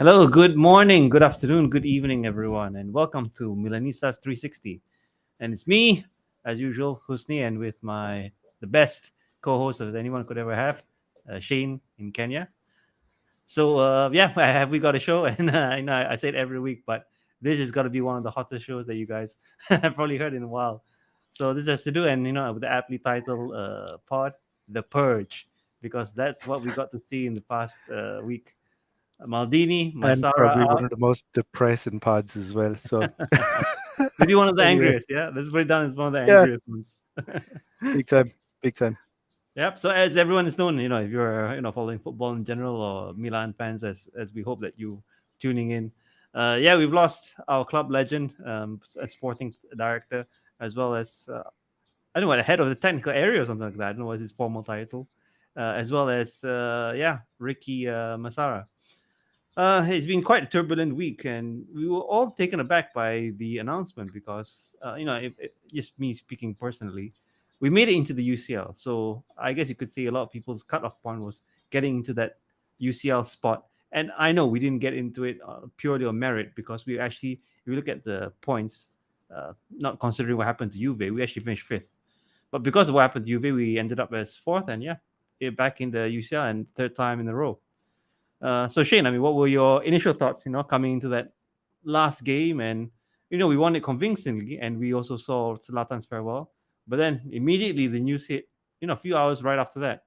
Hello, good morning, good afternoon, good evening, everyone, and welcome to Milanistas 360. And it's me, as usual, Husni, and with the best co-host that anyone could ever have, Shane in Kenya. So yeah, have we got a show? And I say it every week, but this is got to be one of the hottest shows that you guys have probably heard in a while. So this has to do, and with the aptly titled pod, the Purge, because that's what we got to see in the past week. Maldini, And Masara probably one out. of the most depressing pods as well. So Maybe one of the anyway, angriest. Yeah, let's put it down as one of the yeah, angriest ones. big time, big time. Yep. So as everyone is known, if you're following football in general or Milan fans, as we hope that you tuning in. Yeah, we've lost our club legend, a sporting director, as well as I don't know what, head of the technical area or something like that. I don't know what his formal title, as well as yeah, Ricky Masara. It's been quite a turbulent week, and we were all taken aback by the announcement because, if just me speaking personally, we made it into the UCL. So I guess you could say a lot of people's cutoff point was getting into that UCL spot. And I know we didn't get into it purely on merit because we actually, if you look at the points, not considering what happened to Juve, we actually finished fifth. But because of what happened to Juve, we ended up as fourth, and yeah, back in the UCL and third time in a row. So Shane, I mean, what were your initial thoughts? Coming into that last game, and we won it convincingly, and we also saw Zlatan's farewell. But then immediately the news hit. A few hours right after that.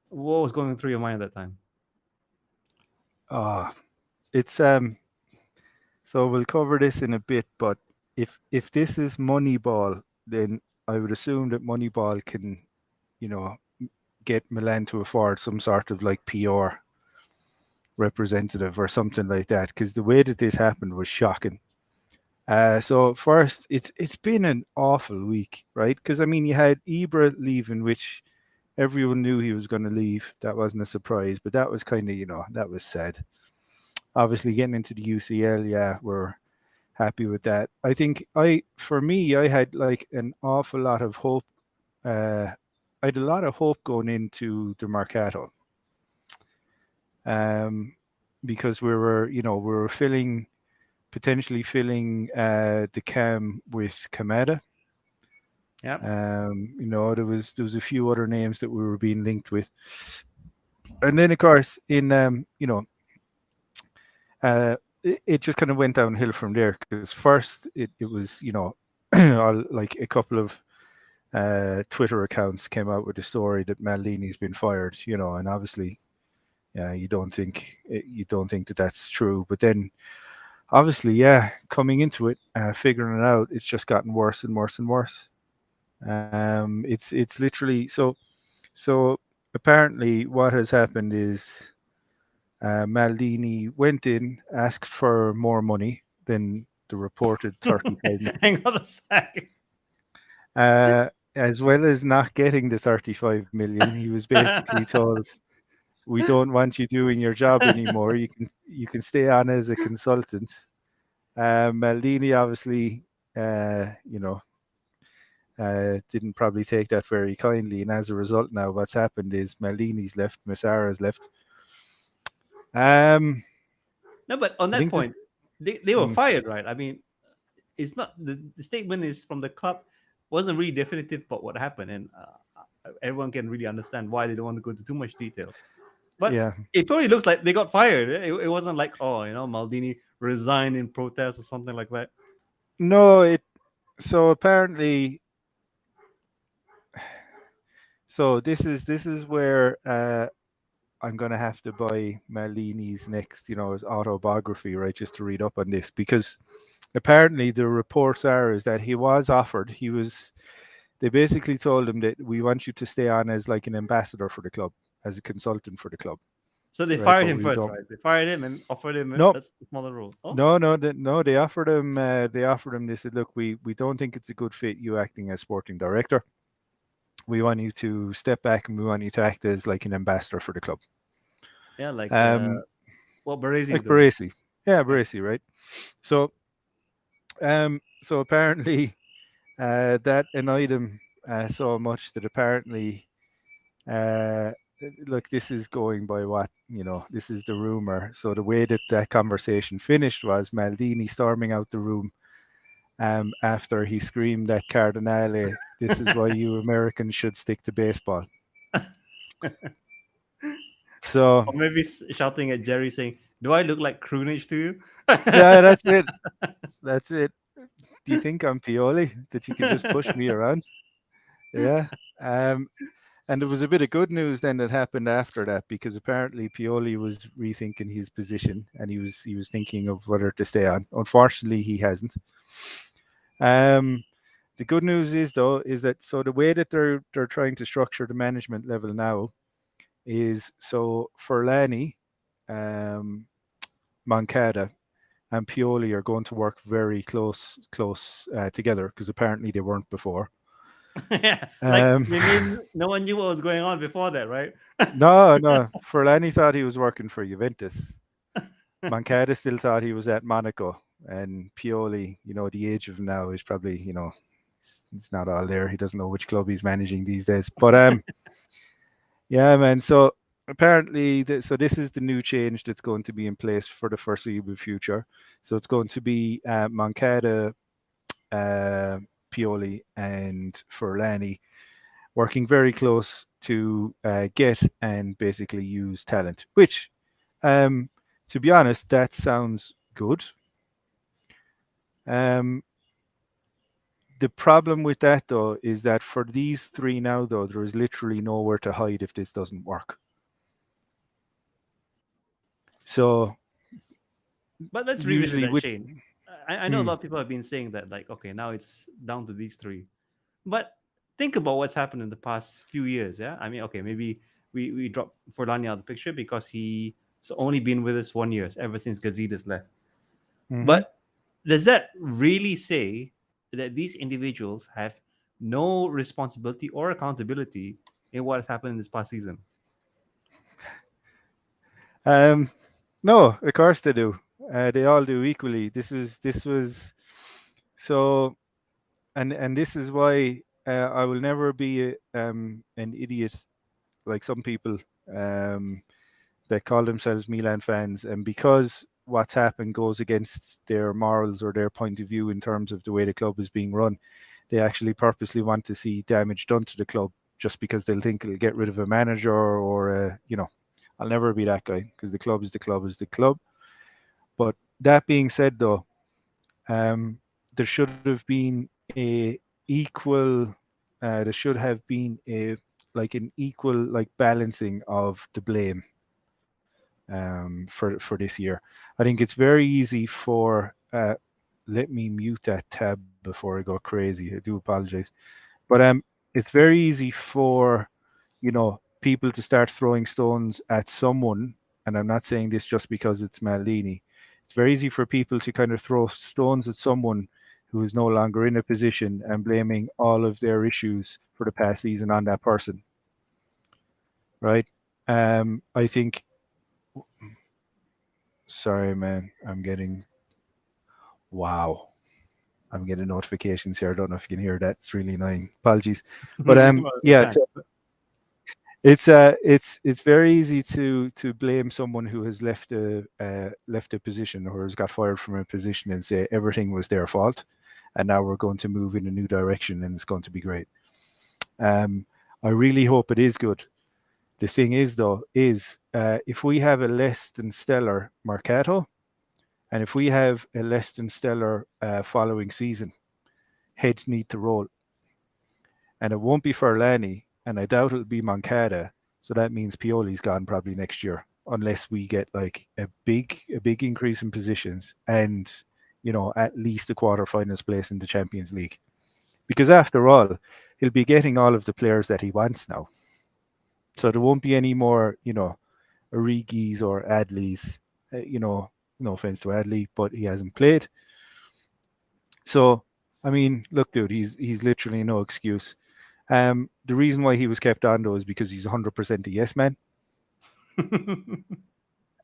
What was going through your mind at that time? Ah, it's So we'll cover this in a bit, but if this is Moneyball, then I would assume that Moneyball can, you know, get Milan to afford some sort of like PR representative or something like that, because the way that this happened was shocking. So first, it's been an awful week, right? Because I mean, you had Ibra leaving, which everyone knew he was going to leave. That wasn't a surprise, but that was kind of, that was sad. Obviously, getting into the UCL, yeah, we're happy with that. I think for me, I had like an awful lot of hope. Uh, I had a lot of hope going into the Mercato, um, because we were potentially filling the cam with Kamada. Yep. There was a few other names that we were being linked with, and then of course in it just kind of went downhill from there because first it was like a couple of Twitter accounts came out with the story that Maldini's been fired, and obviously you don't think that that's true, but then obviously, yeah, coming into it, figuring it out, it's just gotten worse and worse and worse. It's literally so. Apparently, what has happened is Maldini went in, asked for more money than the reported 35 million, Hang on a second. as well as not getting the 35 million. He was basically told, "We don't want you doing your job anymore. You can stay on as a consultant." Maldini obviously, uh, you know, didn't probably take that very kindly, and as a result, now what's happened is Maldini's left, Massara's left. Um, No, but on I that think this. point, they were Mm, fired, right? I mean, it's not the statement is from the club wasn't really definitive about what happened, and everyone can really understand why they don't want to go into too much detail. But yeah, it probably looks like they got fired. It wasn't like, oh, Maldini resigned in protest or something like that. no, it. So apparently, this is where I'm gonna have to buy Maldini's next, his autobiography, right, just to read up on this because apparently the reports are is that he was offered. They basically told him that we want you to stay on as like an ambassador for the club, as a consultant for the club, So they right? fired But him we first, don't. right? They fired him and offered him No, a smaller role. Oh, no, no, no. They offered him. They offered him. They said, "Look, we don't think it's a good fit. You acting as sporting director. We want you to step back, and we want you to act as like an ambassador for the club." yeah, like Um, what Baresi is like doing. Baresi, yeah, Yeah. Baresi, right? So, so apparently, that annoyed him so much that apparently, uh, look, this is going by what, this is the rumor. So the way that that conversation finished was Maldini storming out the room after he screamed at Cardinale, "This is why you Americans should stick to baseball." So Or maybe shouting at Jerry saying, "Do I look like croonage to you?" yeah, that's it. That's it. Do you think I'm Pioli that you could just push me around? Yeah. Um, and there was a bit of good news then that happened after that because apparently Pioli was rethinking his position and he was thinking of whether to stay on. Unfortunately, he hasn't. Um, the good news is though is that so the way that they're trying to structure the management level now is so Furlani, um, Moncada, and Pioli are going to work very close together because apparently they weren't before. Yeah, like Um, maybe no one knew what was going on before that, right? no, Furlani thought he was working for Juventus. Moncada still thought he was at Monaco, and Pioli, the age of him now is probably, it's not all there. He doesn't know which club he's managing these days. But yeah, man. So apparently, so this is the new change that's going to be in place for the foreseeable future. So it's going to be Moncada, uh, Pioli, and Furlani working very close to get and basically use talent. Which, um, to be honest, that sounds good. Um, the problem with that though is that for these three now though there is literally nowhere to hide if this doesn't work. So But let's revisit usually that, with Shane. I know a hmm, lot of people have been saying that, like, okay, now it's down to these three. But think about what's happened in the past few years. Yeah, I mean, okay, maybe we dropped Forlani out of the picture because he's only been with us 1 year ever since Gazidis left. hmm. But does that really say that these individuals have no responsibility or accountability in what has happened in this past season? um, no, of course they do. They all do equally. This was so, and this is why I will never be an idiot like some people um, that call themselves Milan fans, and because what's happened goes against their morals or their point of view in terms of the way the club is being run, they actually purposely want to see damage done to the club just because they'll think it'll get rid of a manager or I'll never be that guy because the club is the club is the club. But that being said, though, there should have been a equal. There should have been a like an equal like balancing of the blame for this year. I think it's very easy for. Let me mute that tab before I go crazy. I do apologize, but it's very easy for people to start throwing stones at someone, and I'm not saying this just because it's Maldini. It's very easy for people to kind of throw stones at someone who is no longer in a position and blaming all of their issues for the past season on that person, right? I think. Sorry, man. Wow. I'm getting notifications here. I don't know if you can hear that. It's really annoying. Apologies. But Well, it's yeah, fine. so it's very easy to blame someone who has left a position or has got fired from a position and say everything was their fault, and now we're going to move in a new direction and it's going to be great. Um, I really hope it is good. The thing is, though, is if we have a less than stellar Mercato, and if we have a less than stellar following season, heads need to roll, and it won't be Furlani, and I doubt it'll be Moncada. So that means Pioli's gone probably next year, unless we get like a big increase in positions and at least a quarterfinals place in the Champions League. Because after all, he'll be getting all of the players that he wants now. So there won't be any more, Origis or Adleys. No offense to Adley, but he hasn't played. So I mean, look, dude, he's literally no excuse. The reason why he was kept on though is because he's 100% a yes man, and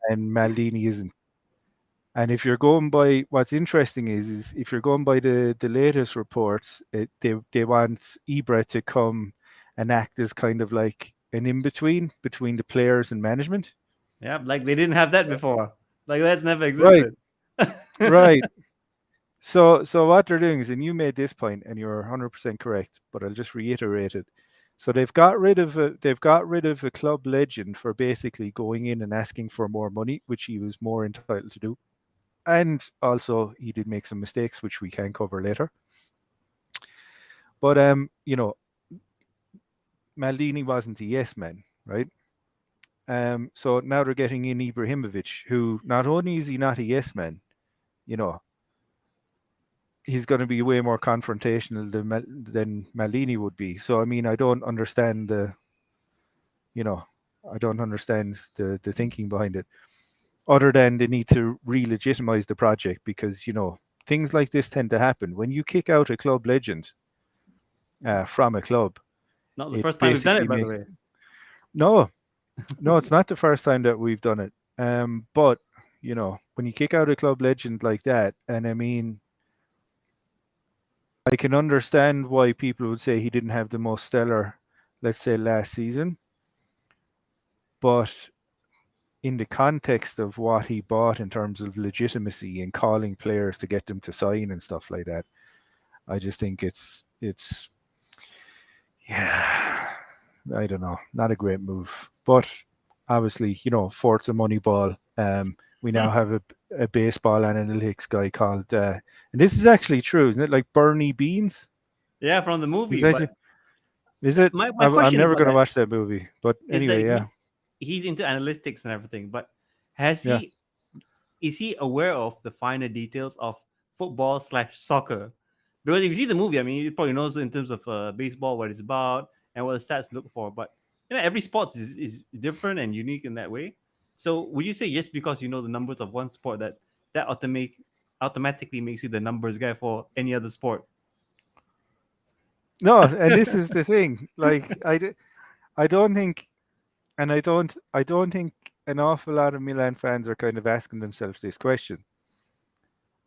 Maldini isn't. And if you're going by what's interesting is if you're going by the latest reports, they want Ibra to come and act as kind of like an in between the players and management. Yeah, like they didn't have that before. Like that's never Right, existed. right. So what they're doing is, and you made this point, and you're 100% correct, but I'll just reiterate it. So they've got rid of a club legend for basically going in and asking for more money, which he was more entitled to do. And also he did make some mistakes, which we can cover later. But Maldini wasn't a yes man, right? So now they're getting in Ibrahimovic, who not only is he not a yes man, you know, he's going to be way more confrontational than Maldini would be. So I mean, you know, I don't understand the thinking behind it. Other than they need to re-legitimize the project because things like this tend to happen when you kick out a club legend from a club. Not the It first time we've done basically it, by the makes way. no, no, it's not the first time that we've done it. But when you kick out a club legend like that, and I mean, I can understand why people would say he didn't have the most stellar, let's say, last season, but in the context of what he bought in terms of legitimacy and calling players to get them to sign and stuff like that, I just think it's yeah, I don't know, not a great move. But obviously, Forza Moneyball. We now have a baseball analytics guy called, and this is actually true, isn't it? Like Bernie Beans. Yeah, from the Is movie. that But is it? my I'm question never about going to that watch that movie, but is that anyway, yeah, he's into analytics and everything, but has yeah. he is he aware of the finer details of football slash soccer? Because if you see the movie, I mean, he probably knows in terms of baseball what it's about and what the stats look for. But every sport is different and unique in that way. So would you say just because you know the numbers of one sport that automatically makes you the numbers guy for any other sport? No, and this is the thing. Like I don't think, and I don't think an awful lot of Milan fans are kind of asking themselves this question.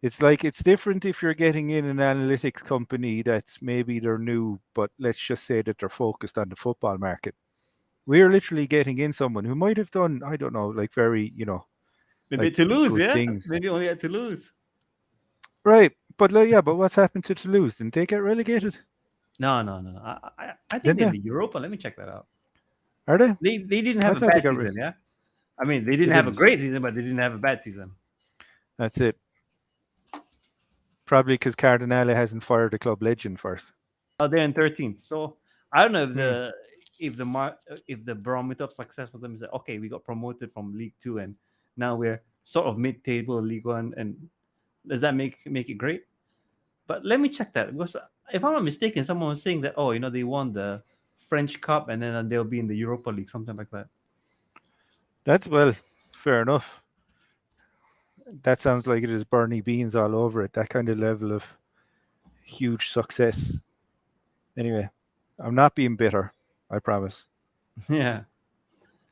It's like it's different if you're getting in an analytics company that's maybe they're new, but let's just say that they're focused on the football market. We're literally getting in someone who might have done, I don't know, like very, Maybe like Toulouse, good yeah, things. maybe only at Toulouse. Right. But like, yeah, but what's happened to Toulouse? Didn't they get relegated? No, no, no. I think Didn't they're in they? the Europa. Let me check that out. Are they? They didn't I have a thought they bad got season, yeah. I mean, they they didn't have a didn't. great season, but they didn't have a bad season. That's it. Probably because Cardinale hasn't fired the club legend first. They're in 13th. So I don't know Hmm. if the barometer of success for them is that okay, we got promoted from League Two and now we're sort of mid-table League One, and does that make it great? But let me check that because if I'm not mistaken, someone was saying that they won the French Cup and then they'll be in the Europa League, something like that. That's well, fair enough. That sounds like it is Bernie Beans all over it. That kind of level of huge success. Anyway, I'm not being bitter. I promise. Yeah.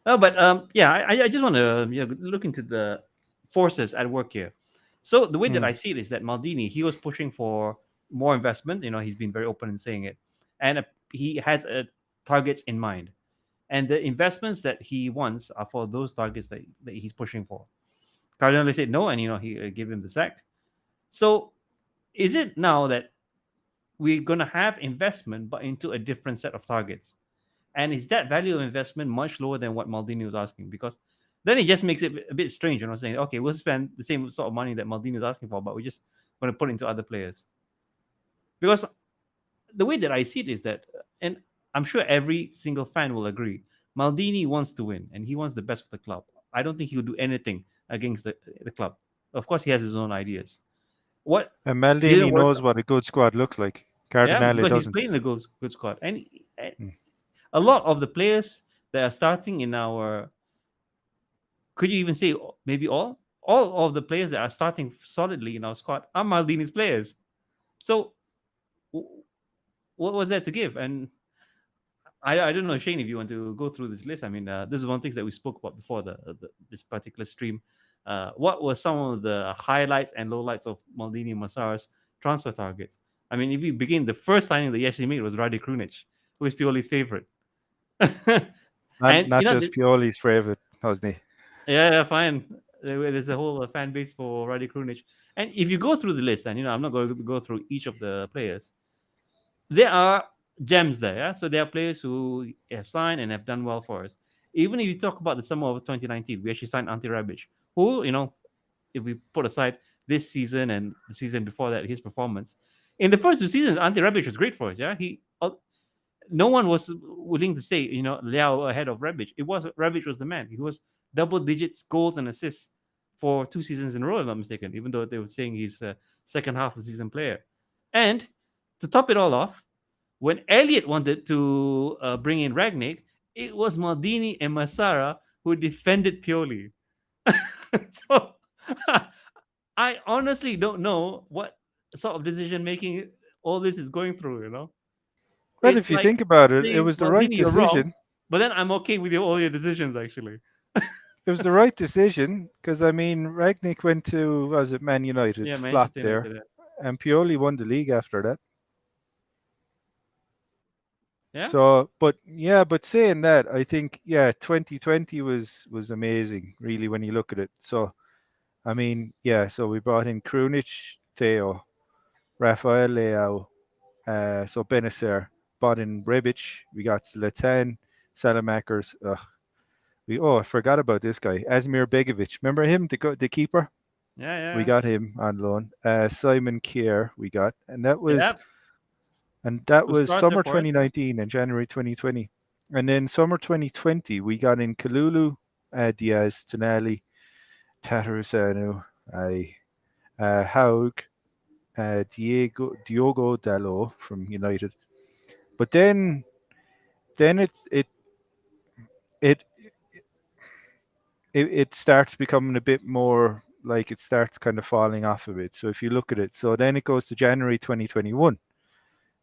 Oh, but yeah, I just want to look into the forces at work here. So the way that Hmm. I see it is that Maldini he was pushing for more investment. He's been very open in saying it, and he has targets in mind, and the investments that he wants are for those targets that he's pushing for. Cardinal said no, and he gave him the sack. So is it now that we're gonna have investment, but into a different set of targets? And is that value of investment much lower than what Maldini was asking? Because then it just makes it a bit strange, saying, okay, we'll spend the same sort of money that Maldini was asking for, but we're just going to put it into other players. Because the way that I see it is that, and I'm sure every single fan will agree, Maldini wants to win and he wants the best for the club. I don't think he would do anything against the club. Of course, he has his own ideas. What And didn't Maldini work? knows what a good squad looks like. Yeah, Cardinale because he's doesn't. playing a good squad. And Hmm. a lot of the players that are starting in our could you even say maybe all of the players that are starting solidly in our squad are Maldini's players. So what was there to give? And I don't know, Shane, if you want to go through this list. I mean, this is one thing that we spoke about before this particular stream. What were some of the highlights and lowlights of Maldini and Massar's transfer targets? I mean, if we begin, the first signing that he actually made was Rade Krunic, who is Pioli's favorite. And Not just Pioli's favourite, wasn't he? yeah, yeah, fine. There's a whole fan base for Radi Krunic. And if you go through the list, and I'm not going to go through each of the players, there are gems there. Yeah? So there are players who have signed and have done well for us. Even if you talk about the summer of 2019, we actually signed Ante Rebic, who, if we put aside this season and the season before that, his performance, in the first 2 seasons, Ante Rebic was great for us. Yeah, no one was willing to say, Liao ahead of Rebic. Rebic was the man. He was double digits goals and assists for 2 seasons in a row, if I'm not mistaken, even though they were saying he's a second half of the season player. And to top it all off, when Elliot wanted to bring in Ragnick, it was Maldini and Massara who defended Pioli. So I honestly don't know what sort of decision making all this is going through. Well, It's if you like think about it, it saying, was the right Maldini, you're wrong, decision. but then I'm okay with all your decisions, actually. It was the right decision because I mean, Ragnick went to was it Man United, Yeah, Manchester flopped there, United. Yeah. and Pioli won the league after that. Yeah? So, but yeah, but saying that, I think 2020 was amazing, really, when you look at it. So, I mean, so we brought in Krunic, Theo, Rafael Leao, so Benacer, brought in Rebic, we got Zlatan, Salamakers. I forgot about this guy, Asmir Begovic. Remember him, the keeper? Yeah, We yeah. got him on loan. Simon Kier, we got, Yeah. and that Who was started summer for us? Yeah. 2019 and January 2020. And then summer 2020, we got in Kalulu, Diaz, Tonali, Tatarusanu, Haug, Diogo Dalot from United. But then it it starts becoming a bit more like it starts kind of falling off a bit. So if you look at it, so then it goes to January 2021.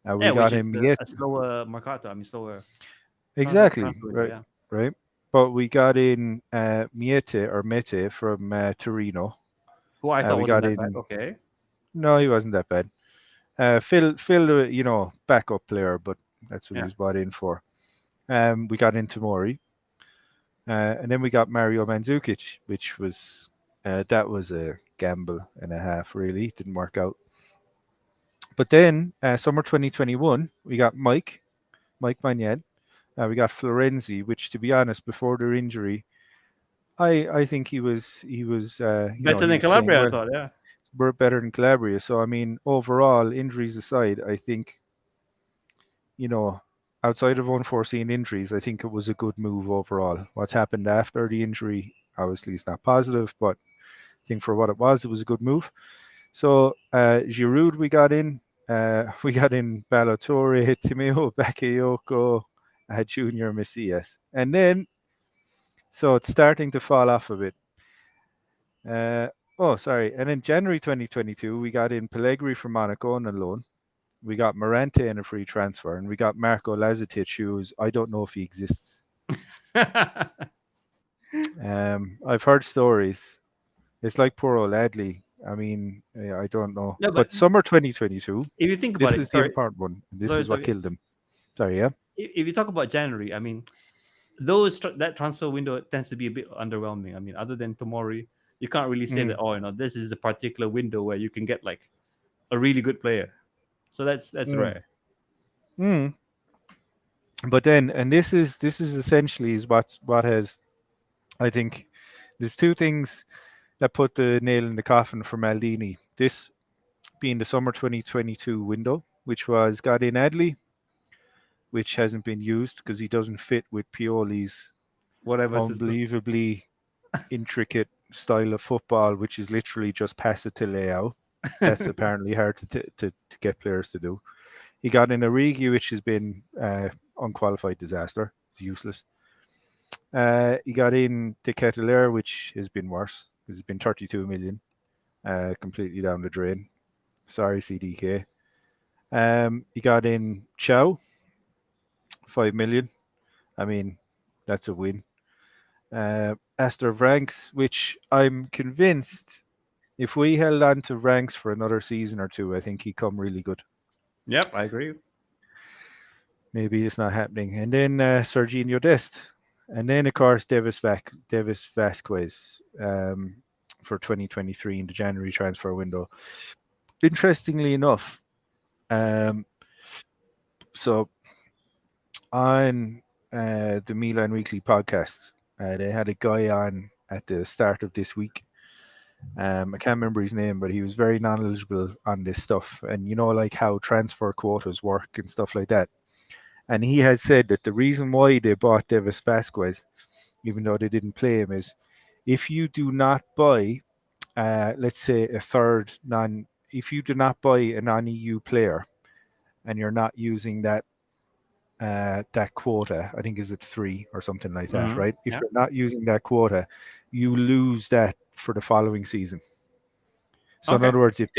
We Yeah, got which is him yet. a slower Mercato. I mean, slower Exactly, transfer window. right, Yeah. right. But we got in Miete or Mete from Torino. Who I thought We wasn't got that bad. in. Okay. No, he wasn't that bad. Phil, backup player, but that's what he Yeah. was brought in for. We got into Mori, and then we got Mario Mandzukic, which was that was a gamble and a half. Really, didn't work out. But then summer 2021, we got Mike Magnan. We got Florenzi, which, to be honest, before their injury, I think Better he than was playing Calabria, I well, thought. Yeah. better than Calabria. So I mean, overall, injuries aside, I think you know outside of unforeseen injuries, I think it was a good move overall. What's happened after the injury, obviously, is not positive, but I think for what it was a good move. So Giroud, we got in. We got in Ballatore, Timeo Bakayoko, Junior Messias, and then so it's starting to fall off a bit. Uh, sorry. And in January 2022, we got in Pellegrini from Monaco on a loan. We got Morante in a free transfer, and we got Marco Lazetic, who's I don't know if he exists. I've heard stories. It's like poor old Adley. I mean, I don't know. No, but But summer 2022, if you think about this it, is the sorry, important one. This sorry, is what sorry. killed him. Sorry, yeah. If you talk about January, I mean, that transfer window tends to be a bit underwhelming. I mean, other than Tomori, you can't really say that. Mm, Oh, this is a particular window where you can get like a really good player. So that's mm, rare. mm. But then, and this is essentially is what has I think there's two things that put the nail in the coffin for Maldini. This being the summer 2022 window, which was got in Adley, which hasn't been used because he doesn't fit with Pioli's Whatever system. unbelievably intricate style of football, which is literally just pass it to Leo. That's apparently hard to get players to do. He got in Origi, which has been unqualified disaster. It's useless. He got in De Ketelaere, which has been worse. It's been 32 million, completely down the drain. Sorry, CDK. He got in Chow, 5 million. I mean, that's a win. Astor Vranks, which I'm convinced if we held on to Ranks for another season or two, I think he'd come really good. Yep, I agree. Maybe it's not happening. And then Serginho Dest. And then, of course, Davis Vasquez for 2023 in the January transfer window. Interestingly enough, um, so on the Milan Weekly podcast, they had a guy on at the start of this week. I can't remember his name, but he was very knowledgeable on this stuff, and like how transfer quotas work and stuff like that. And he had said that the reason why they bought Davis Vasquez, even though they didn't play him, is if you do not buy, let's say, if you do not buy a non-EU player and you're not using that quota, I think is it 3 or something like that, right? If Yeah. you're not using that quota, you lose that for the following season. So in Okay. other words, if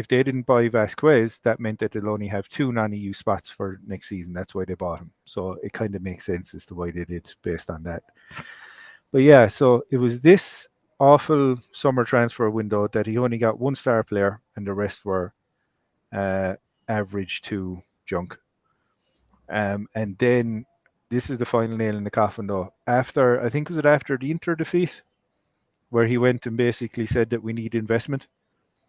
they didn't buy Vasquez, that meant that they'll only have 2 non-EU spots for next season. That's why they bought him. So it kind of makes sense as to why they did based on that. But yeah, so it was this awful summer transfer window that he only got one star player, and the rest were uh, average to junk. And then this is the final nail in the coffin, though. After, I think, was it after the Inter defeat, where he went and basically said that we need investment.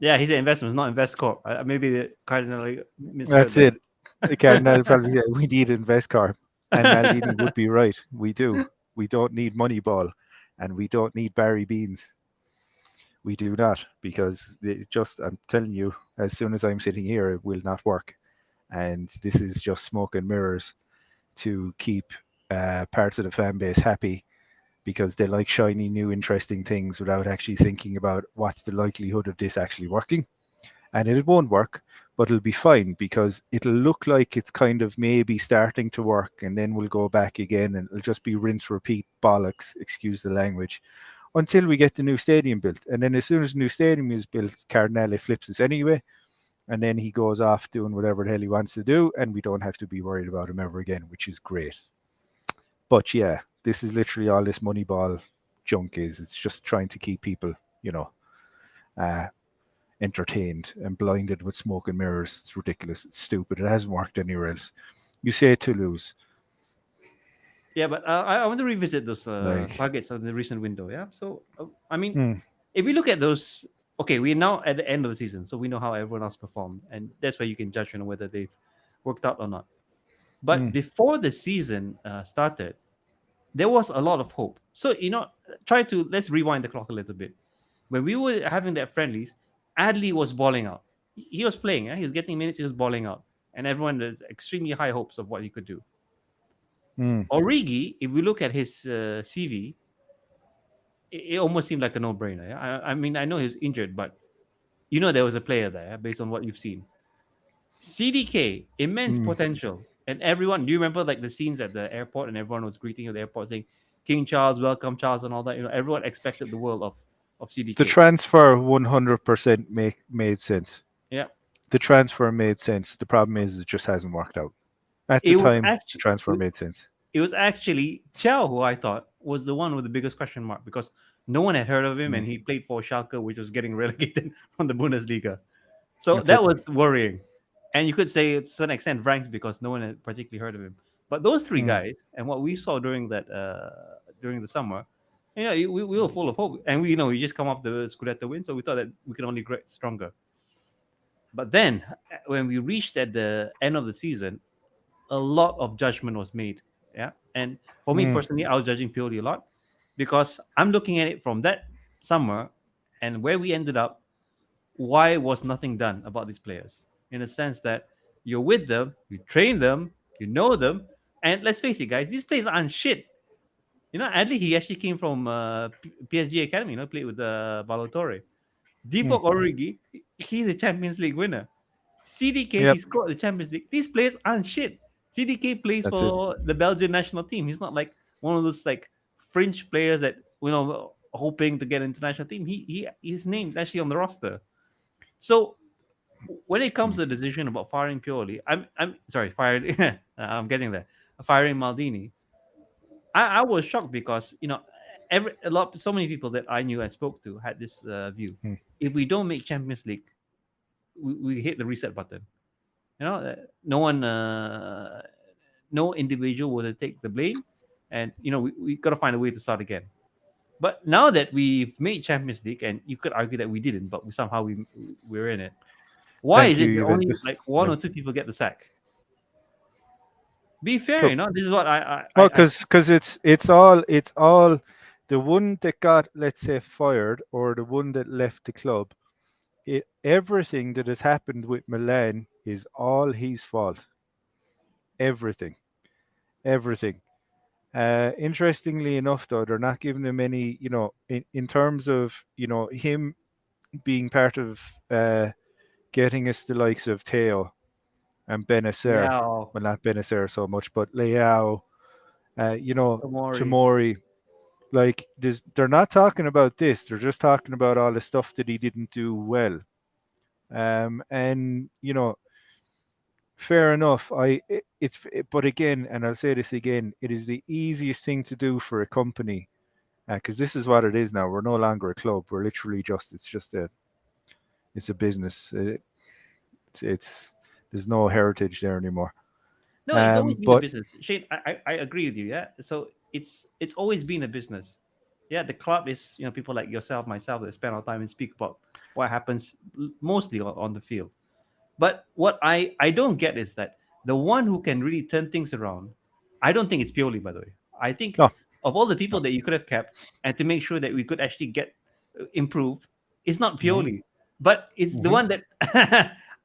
Yeah, he said investments, not invest corp. Maybe the cardinally misheard That's that. it. Cardinal probably said, we need InvestCorp. And Maldini would be right. We do. We don't need Moneyball. And we don't need Barry Beans. We do not, because I'm telling you, as soon as I'm sitting here, it will not work. And this is just smoke and mirrors to keep parts of the fan base happy, because they like shiny, new, interesting things without actually thinking about what's the likelihood of this actually working. And it won't work, but it'll be fine because it'll look like it's kind of maybe starting to work, and then we'll go back again, and it'll just be rinse, repeat bollocks, excuse the language, until we get the new stadium built. And then as soon as the new stadium is built, Cardinale flips us anyway, and then he goes off doing whatever the hell he wants to do, and we don't have to be worried about him ever again, which is great. But yeah, this is literally all this Moneyball junk is. It's just trying to keep people, uh, entertained and blinded with smoke and mirrors. It's ridiculous. It's stupid. It hasn't worked anywhere else. You say Toulouse, Yeah, but I want to revisit those like, targets of the recent window. Yeah. So, I mean, mm, if we look at those, okay, we're now at the end of the season, so we know how everyone else performed, and that's where you can judge, whether they've worked out or not. But mm, before the season started, there was a lot of hope. So, let's rewind the clock a little bit. When we were having that friendlies, Adley was balling out. He was playing, he was getting minutes, he was balling out. And everyone has extremely high hopes of what he could do. mm, Origi, if we look at his CV, it almost seemed like a no-brainer. Yeah? I mean, I know he was injured, but there was a player there, based on what you've seen. CDK, immense mm, potential. And everyone, do you remember like the scenes at the airport, and everyone was greeting you at the airport saying, King Charles, welcome Charles, and all that? Everyone expected the world of the CDK. transfer 100% made sense. Yeah. The transfer made sense. The problem is it just hasn't worked out. At the It was time, the actually transfer made sense. it was actually Chow who I thought was the one with the biggest question mark, because no one had heard of him, and Mm, he played for Schalke, which was getting relegated from the Bundesliga. So that's that it. was worrying. And you could say, to an extent, Franks, because no one had particularly heard of him. But those three Mm, guys, and what we saw during the summer, we were full of hope. And we just come off the Scudetto win, so we thought that we could only get stronger. But then, when we reached at the end of the season, a lot of judgment was made. Yeah. And for me mm, personally, I was judging purely a lot, because I'm looking at it from that summer and where we ended up. Why was nothing done about these players? In a sense that you're with them, you train them, you know them, and let's face it, guys, these players aren't shit. Adley, he actually came from PSG Academy, played with Balotore. mm. Divock Origi, he's a Champions League winner. CDK, Yep, he scored the Champions League. These players aren't shit. CDK plays that's it. for the Belgian national team. He's not like one of those like fringe players that hoping to get an international team. His name's actually on the roster. So when it comes Mm, to the decision about firing Pioli, I'm sorry, firing. I'm getting there. Firing Maldini, I was shocked, because so many people that I knew and spoke to had this view. mm, If we don't make Champions League, we hit the reset button. No one, no individual will take the blame. and we got to find a way to start again. But now that we've made Champions League, and you could argue that we didn't, but somehow we're in it. Why Thank is you, it that only Juventus. like one Yeah. or two people get the sack? Be fair, So, this is what well, I because it's all the one that got, let's say, fired, or the one that left the club. Everything that has happened with Milan is all his fault. Everything, everything. Interestingly enough, though, they're not giving him any, in terms of, him being part of getting us the likes of Teo and Benacer. yeah, Well, not Benacer so much, but Leao, Tomori. Tomori. Like, they're not talking about this. They're just talking about all the stuff that he didn't do well. And fair enough. But again, and I'll say this again, it is the easiest thing to do for a company, because this is what it is now. We're no longer a club. We're literally it's a business. It's there's no heritage there anymore. No, it's always been a But business. Shane, I agree with you. Yeah, so it's always been a business. Yeah, the club is people like yourself, myself that spend our time and speak about what happens mostly on the field. But what I don't get is that the one who can really turn things around, I don't think it's purely, by the way. I think no, of all the people no. that you could have kept and to make sure that we could actually get improve, it's not Hmm. purely, but it's the Hmm. one that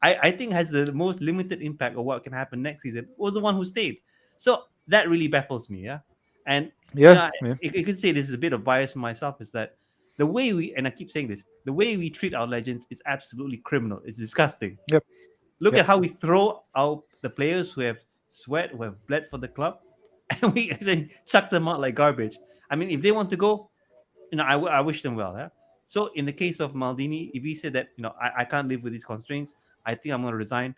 I think has the most limited impact of what can happen next season was the one who stayed. So that really baffles me, yeah. And Yeah, yeah, you could say this is a bit of bias for myself, is that the way we, and I keep saying this, the way we treat our legends is absolutely criminal. It's disgusting. yep, Look yep. at how we throw out the players who have sweat, who have bled for the club, and we then chuck them out like garbage. I mean, if they want to go, I wish them well. Yeah? So in the case of Maldini, if he said that, I can't live with these constraints, I think I'm going to resign.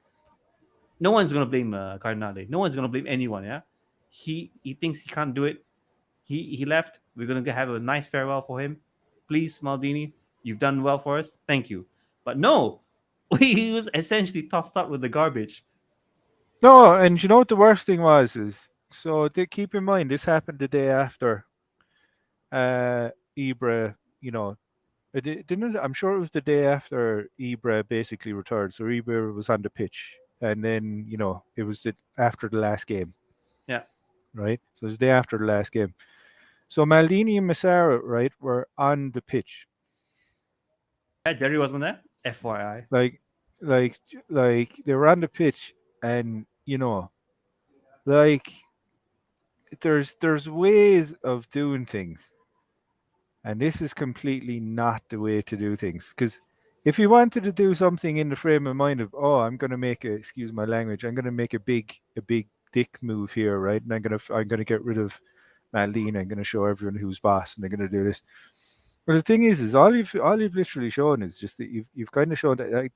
No one's going to blame Cardinale. No one's going to blame anyone. Yeah, he thinks he can't do it. He left. We're going to have a nice farewell for him. Please, Maldini, you've done well for us. Thank you. But no, he was essentially tossed out with the garbage. No, and you know what the worst thing was is, so keep in mind this happened the day after Ibra. Didn't it? I'm sure it was the day after Ibra basically retired. So Ibra was on the pitch, and then it was after the last game, Yeah. right? So it was the day after the last game. So Maldini and Massara, right, were on the pitch, Yeah, Jerry wasn't there. FYI. like, like, they were on the pitch, and like, there's ways of doing things, and this is completely not the way to do things. Because if you wanted to do something in the frame of mind of, oh, I'm going to make excuse my language, I'm going to make a big dick move here, right? And I'm going to get rid of Maldini. I'm going to show everyone who's boss, and they're going to do this. But the thing is all you've literally shown is just that you've kind of shown that, like,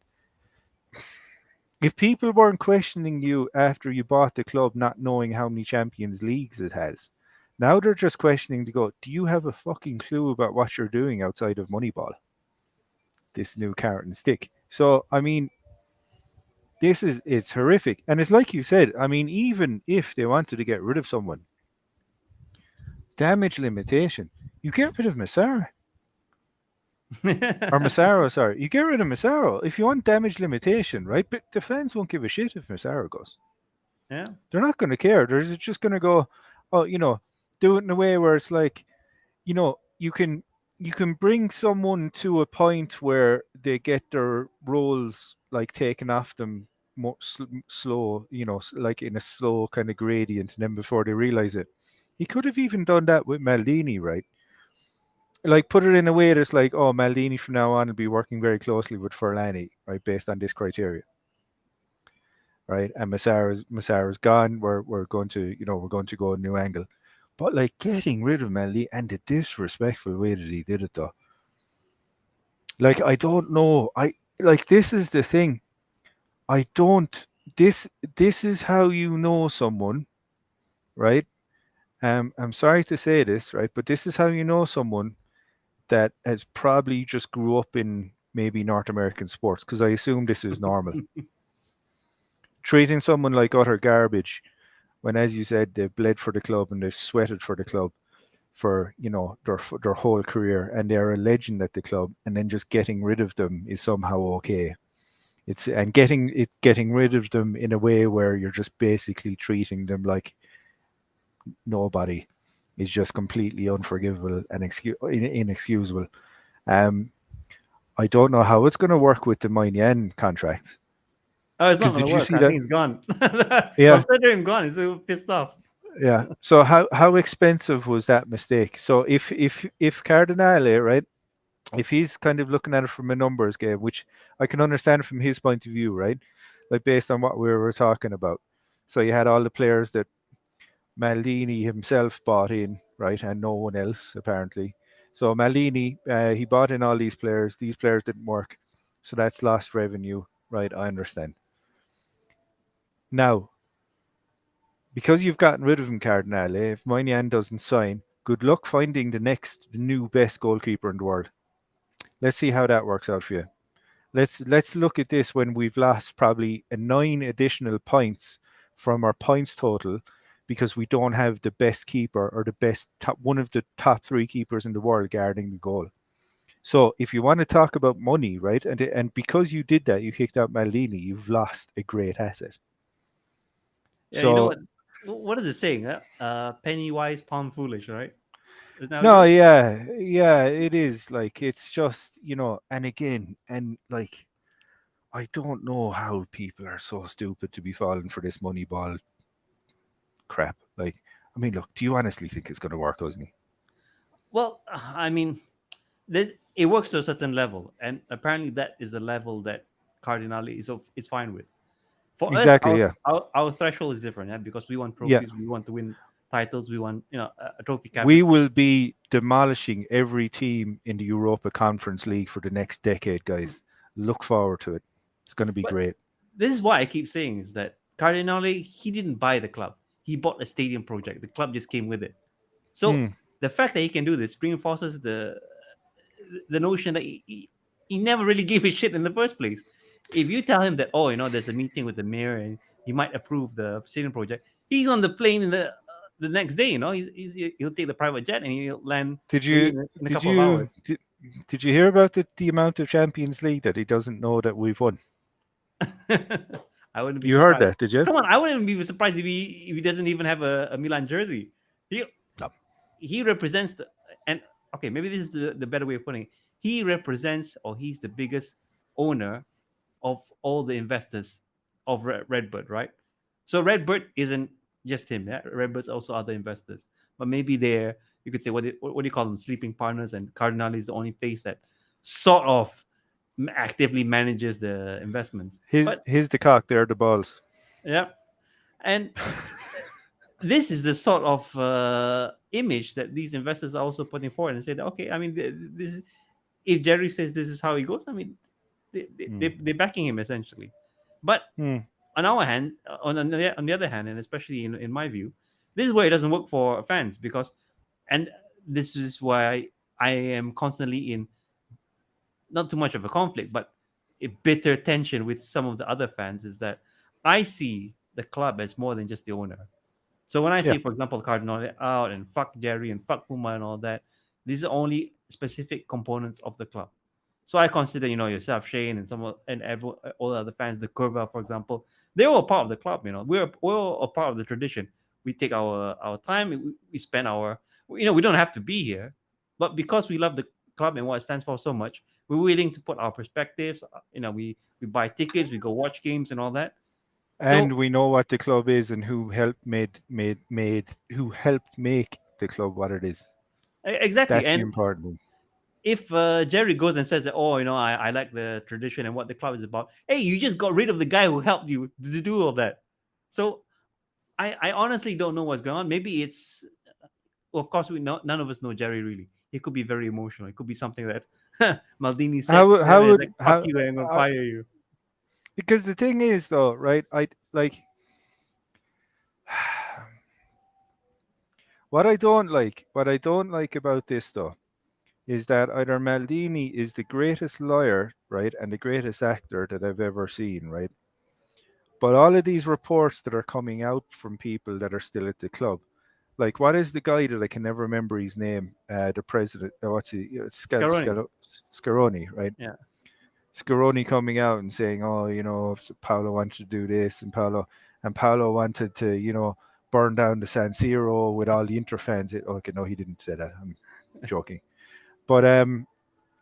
if people weren't questioning you after you bought the club, not knowing how many Champions Leagues it has, now they're just questioning to go, do you have a fucking clue about what you're doing outside of Moneyball? This new carrot and stick. So, I mean, it's horrific. And it's like you said, I mean, even if they wanted to get rid of someone, damage limitation, you get rid of Massara. Or Massaro, sorry. You get rid of Massaro. If you want damage limitation, right? But the fans won't give a shit if Massaro goes. Yeah. They're not going to care. They're just going to go, oh, do it in a way where it's like, you can bring someone to a point where they get their roles like taken off them more slow, like in a slow kind of gradient, and then before they realize it. He could have even done that with Maldini, right? Like, put it in a way that's like, oh, Maldini from now on will be working very closely with Ferlani, right, based on this criteria, right? And Massara's gone. We're going to go a new angle, but like getting rid of Maldini and the disrespectful way that he did it, though. Like, I don't know. This is the thing. I don't. This is how you know someone, right? I'm sorry to say this, right, but this is how you know someone that has probably just grew up in maybe North American sports, because I assume this is normal. Treating someone like utter garbage when, as you said, they've bled for the club and they've sweated for the club for their whole career, and they're a legend at the club, and then just getting rid of them is somehow okay. It's and getting rid of them in a way where you're just basically treating them like nobody is just completely unforgivable and inexcusable. Um, I don't know how it's going to work with the Moynihan contract. Oh, it's not Because gonna did you work. see I that? think he's gone. Yeah, Consider him gone. He's so pissed off. yeah. So how expensive was that mistake? So if Cardinale, right, if he's kind of looking at it from a numbers game, which I can understand from his point of view, right, like based on what we were talking about. So you had all the players that Maldini himself bought in, right, and no one else apparently. So Maldini, he bought in all these players. These players didn't work, so that's lost revenue, right? I understand. Now, because you've gotten rid of him, Cardinale, if Moynihan doesn't sign, good luck finding the next new best goalkeeper in the world. Let's see how that works out for you. Let's look at this when we've lost probably 9 additional points from our points total because we don't have the best keeper or the best one of the top three keepers in the world guarding the goal. So if you want to talk about money, right, and because you did that, you kicked out Maldini, you've lost a great asset. Yeah, you know So what? What is it saying? Penny wise, pound foolish, right? Isn't that how it no, goes? yeah, yeah, it is like it's just and again, and like I don't know how people are so stupid to be falling for this money ball crap. Like, I mean, look, do you honestly think it's going to work, Osni? Well, I mean, it works to a certain level, and apparently that is the level that Cardinale is fine with. For us, Exactly. Yeah. our threshold is different, yeah, because we want Yeah. trophies, we want to win titles, we want a trophy We cabinet. will be demolishing every team in the Europa Conference League for the next decade, guys. Look forward to it. It's going to be But great. this is why I keep saying is that Cardinale, he didn't buy the club; he bought a stadium project. The club just came with it. So Mm. the fact that he can do this reinforces the notion that he never really gave a shit in the first place. If you tell him that, oh, there's a meeting with the mayor and he might approve the stadium project, he's on the plane the next day. He'll take the private jet and he'll land Did maybe you in a did couple of you hours. did, did you hear about the amount of Champions League that he doesn't know that we've won? I wouldn't be You heard surprised. that, did you? Come on, I wouldn't be surprised if he doesn't even have a Milan jersey. He No. he represents and okay, maybe this is the better way of putting it. He represents, or he's the biggest owner of all the investors of Redbird, right? So Redbird isn't just him. Yeah? Redbird's also other investors, but maybe they're, you could say, what do you call them, sleeping partners, and Cardinal is the only face that sort of actively manages the investments. But Here's the cock. There are the balls. yeah, and this is the sort of image that these investors are also putting forward and say that, okay, I mean, this, if Jerry says this is how he goes, I mean, Mm. they're backing him essentially. But Mm. on our hand, on the other hand, and especially in my view, this is where it doesn't work for fans because, and this is why I am constantly in not too much of a conflict, but a bitter tension with some of the other fans is that I see the club as more than just the owner. So when I Yeah. see, for example, Cardinal out and fuck Jerry and fuck Puma and all that, these are only specific components of the club. So I consider, yourself, Shane, and all the other fans, the Curva, for example, they're all part of the club. We're all a part of the tradition. We take our time. We spend we don't have to be here, but because we love the club and what it stands for so much, we're willing to put our perspectives. We buy tickets, we go watch games and all that. And So we know what the club is and who helped who helped make the club what it is. exactly, That's the and important thing. if Jerry goes and says that, oh, I like the tradition and what the club is about, hey, you just got rid of the guy who helped you to do all that. So I honestly don't know what's going on. Maybe it's, well, of course, we know none of us know Jerry really. He could be very emotional. It could be something that Maldini said How to him, how and it's would like, fuck how you, I'm gonna fire you. because the thing is though, right? I like what I don't like about this though is that either Maldini is the greatest liar, right, and the greatest actor that I've ever seen, right, But all of these reports that are coming out from people that are still at the club, like what is the guy that I can never remember his name, the president, what's he, Scaroni. Scaroni, right? Yeah. Scaroni coming out and saying, "Oh, Paolo wanted to do this, and Paolo wanted to, burn down the San Siro with all the Inter fans." Okay, no, he didn't say that. I'm joking. But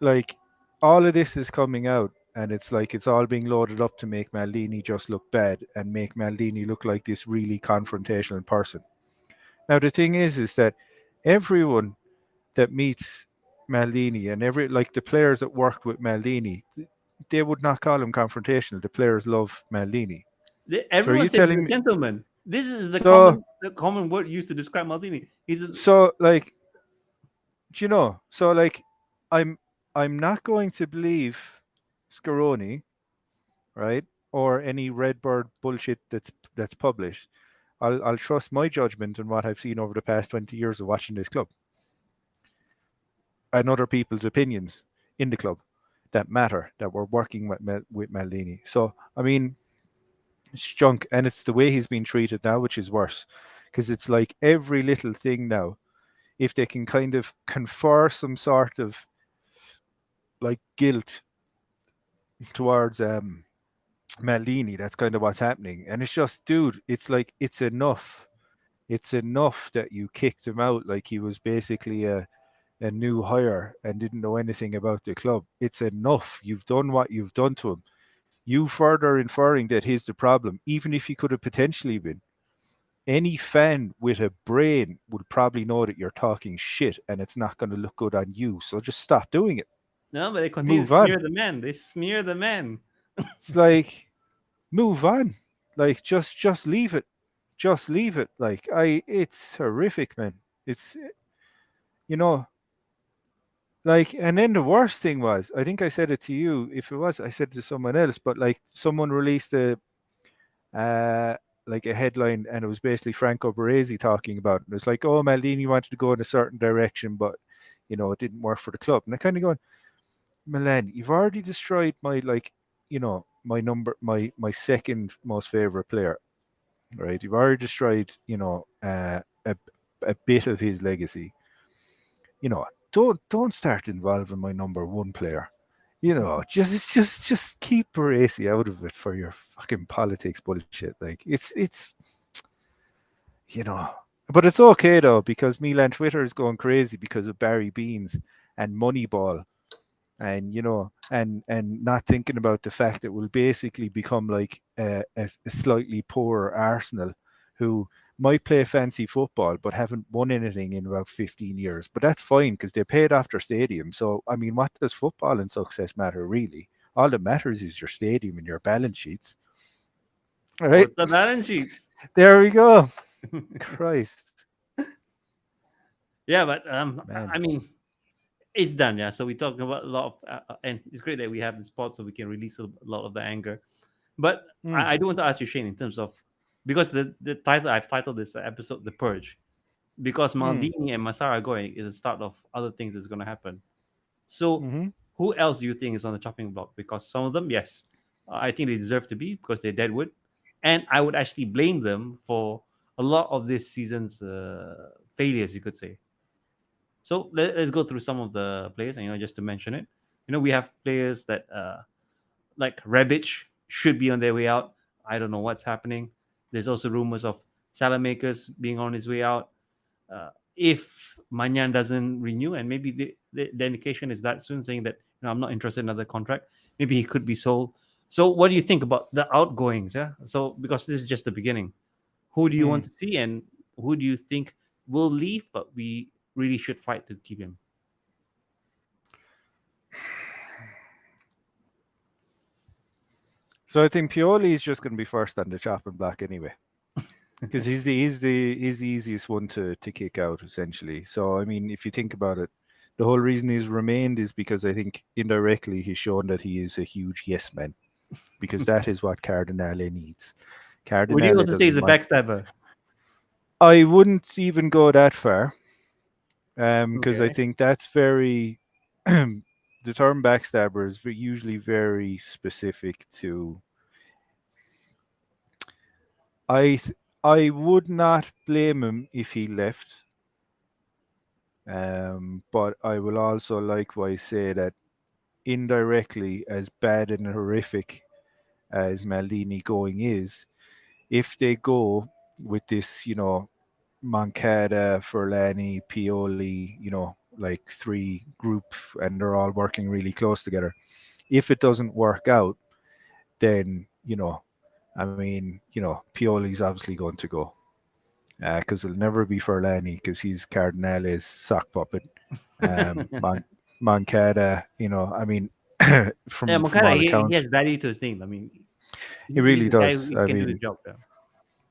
like all of this is coming out, and it's like it's all being loaded up to make Maldini just look bad and make Maldini look like this really confrontational person. Now the thing is that everyone that meets Maldini and every like the players that worked with Maldini, they would not call him confrontational. The players love Maldini. So are Everyone you says he's telling a me? gentleman. This is So the common word used to describe Maldini. He's a, so like so like I'm I'm not going to believe Scaroni, right? Or any Redbird bullshit that's published. I'll trust my judgment and what I've seen over the past 20 years of watching this club and other people's opinions in the club that matter that we're working with Maldini. So I mean, it's junk, and it's the way he's being treated now, which is worse, because it's like every little thing now. If they can kind of confer some sort of like guilt towards Maldini, that's kind of what's happening. And it's just, dude, it's like it's enough. It's enough that you kicked him out like he was basically a new hire and didn't know anything about the club. It's enough. You've done what you've done to him. You further inferring that he's the problem, even if he could have potentially been. Any fan with a brain would probably know that you're talking shit and it's not going to look good on you. So just stop doing it. no, but they continue to Move on. smear the man. They smear the man. It's like move on. Like just leave it. Just leave it. Like it's horrific, man. It's you know, like and then the worst thing was, I think I said it to you. If it was, I said it to someone else, but like someone released uh a headline and it was basically Franco Baresi talking about it. It was like, oh, Maldini wanted to go in a certain direction, but it didn't work for the club. And I kind of going, Milan, you've already destroyed my my second most favorite player, right? You've already destroyed, a bit of his legacy. Don't start involving my number one player. Just keep Baresi out of it for your fucking politics bullshit. Like it's you know, but it's okay though because Milan Twitter is going crazy because of Barry Beans and Moneyball and and not thinking about the fact that we'll basically become like a slightly poorer Arsenal who might play fancy football but haven't won anything in about 15 years. But that's fine because they paid off their stadium. So I mean, what does football and success matter really? All that matters is your stadium and your balance sheets. All right, What's the balance sheets? there we go. Christ, Yeah, but man. I mean, it's done. Yeah, so we talked about a lot of, and it's great that we have this pod so we can release a lot of the anger. But Mm, I do want to ask you, Shane, in terms of because the title I've titled this episode "The Purge," because mm, Maldini and Masara going is the start of other things that's going to happen. So, mm-hmm, who else do you think is on the chopping block? Because some of them, yes, I think they deserve to be because they're deadwood, and I would actually blame them for a lot of this season's failures, you could say. So let's go through some of the players, and just to mention it, we have players that like Rebic should be on their way out. I don't know what's happening. There's also rumors of Salamakers being on his way out. If Manyan doesn't renew, and maybe the indication is that soon, saying that I'm not interested in another contract, maybe he could be sold. So, what do you think about the outgoings? Yeah. So, because this is just the beginning, who do you want mm. to see, and who do you think will leave, but we really should fight to keep him? So I think Pioli is just going to be first on the chopping block anyway, because he's the easiest one to kick out essentially. So I mean, if you think about it, the whole reason he's remained is because I think indirectly he's shown that he is a huge yes man, because that is what Cardinale needs. Would you Cardinale also say he's doesn't a want. backstabber? I wouldn't even go that far, because I Okay. think that's very. The term backstabber is usually very specific to I would not blame him if he left. But I will also likewise say that indirectly, as bad and horrific as Maldini going is, if they go with this, Moncada, Furlani, Pioli, like three group, and they're all working really close together. If it doesn't work out, then I mean, Pioli's obviously going to go because it'll never be Furlani because he's Cardinale's sock puppet. Moncada, I mean, Yeah, from Moncada, all he has accounts, value to his name. I mean, he he's really a guy does. who I can do the mean, job. Yeah.